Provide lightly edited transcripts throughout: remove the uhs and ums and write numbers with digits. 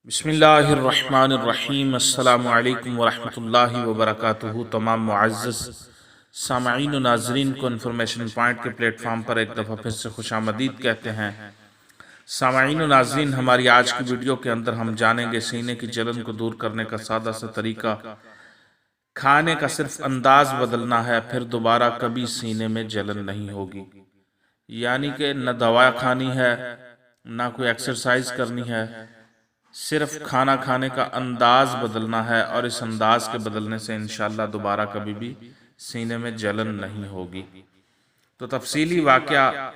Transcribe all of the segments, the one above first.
بسم اللہ الرحمن الرحیم۔ السلام علیکم ورحمۃ اللہ وبرکاتہ۔ تمام معزز سامعین و ناظرین کو انفارمیشن پوائنٹ کے پلیٹ فارم پر ایک دفعہ پھر سے خوش آمدید کہتے ہیں۔ سامعین و ناظرین، ہماری آج کی ویڈیو کے اندر ہم جانیں گے سینے کی جلن کو دور کرنے کا سادہ سا طریقہ۔ کھانے کا صرف انداز بدلنا ہے، پھر دوبارہ کبھی سینے میں جلن نہیں ہوگی۔ یعنی کہ نہ دوا کھانی ہے، نہ کوئی ایکسرسائز کرنی ہے، صرف کھانا کھانے کا انداز بدلنا ہے، اور اس انداز کے بدلنے سے انشاءاللہ دوبارہ کبھی بھی سینے میں جلن نہیں ہوگی۔ تو تفصیلی واقعہ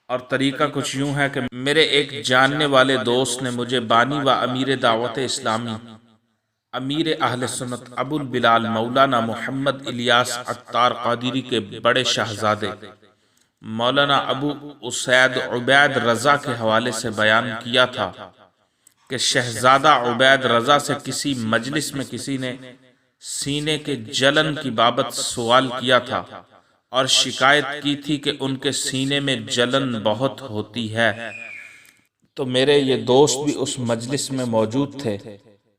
اور طریقہ کچھ یوں ہے کہ میرے ایک جاننے والے دوست نے مجھے بانی و امیر دعوت اسلامی، امیر اہل سنت ابو البلال مولانا محمد الیاس عطار قادری کے بڑے شہزادے مولانا ابو اسید عبید رضا کے حوالے سے بیان کیا تھا کہ شہزادہ عبید رضا سے کسی مجلس میں کسی نے سینے کے جلن کی بابت سوال کیا تھا اور شکایت کی تھی کہ ان کے سینے میں جلن بہت ہوتی ہے۔ تو میرے یہ دوست بھی اس مجلس میں موجود تھے،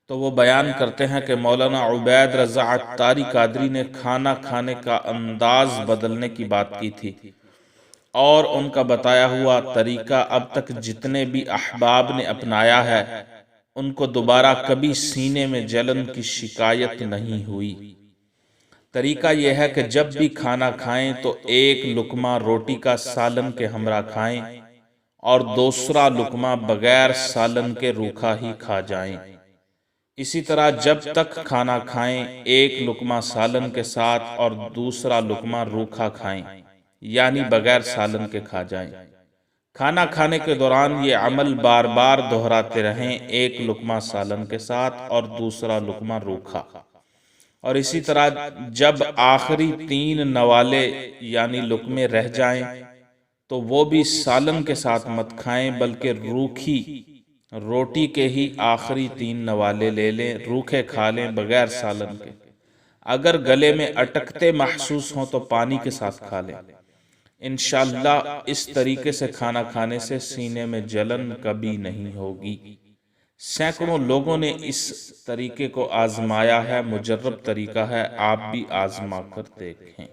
تو وہ بیان کرتے ہیں کہ مولانا عبید رضا عطاری قادری نے کھانا کھانے کا انداز بدلنے کی بات کی تھی، اور ان کا بتایا ہوا طریقہ اب تک جتنے بھی احباب نے اپنایا ہے ان کو دوبارہ کبھی سینے میں جلن کی شکایت نہیں ہوئی۔ طریقہ یہ ہے کہ جب بھی کھانا کھائیں تو ایک لقمہ روٹی کا سالن کے ہمراہ کھائیں اور دوسرا لقمہ بغیر سالن کے روکھا ہی کھا جائیں۔ اسی طرح جب تک کھانا کھائیں ایک لقمہ سالن کے ساتھ اور دوسرا لقمہ روکھا کھائیں، یعنی بغیر سالن کے کھا جائیں۔ کھانا کھانے کے دوران یہ عمل بار بار دہراتے رہیں، ایک لقمہ سالن کے ساتھ اور دوسرا لقمہ روکھا۔ اور اسی طرح جب آخری 3 نوالے یعنی لقمے رہ جائیں تو وہ بھی سالن کے ساتھ مت کھائیں، بلکہ روکھی روٹی کے ہی آخری 3 نوالے لے لیں، روکھے کھا لیں بغیر سالن کے۔ اگر گلے میں اٹکتے محسوس ہوں تو پانی کے ساتھ کھا لیں۔ انشاءاللہ اس طریقے سے کھانا کھانے سے سینے میں جلن کبھی نہیں ہوگی۔ سینکڑوں لوگوں نے اس طریقے کو آزمایا ہے، مجرب طریقہ ہے، آپ بھی آزما کر دیکھیں۔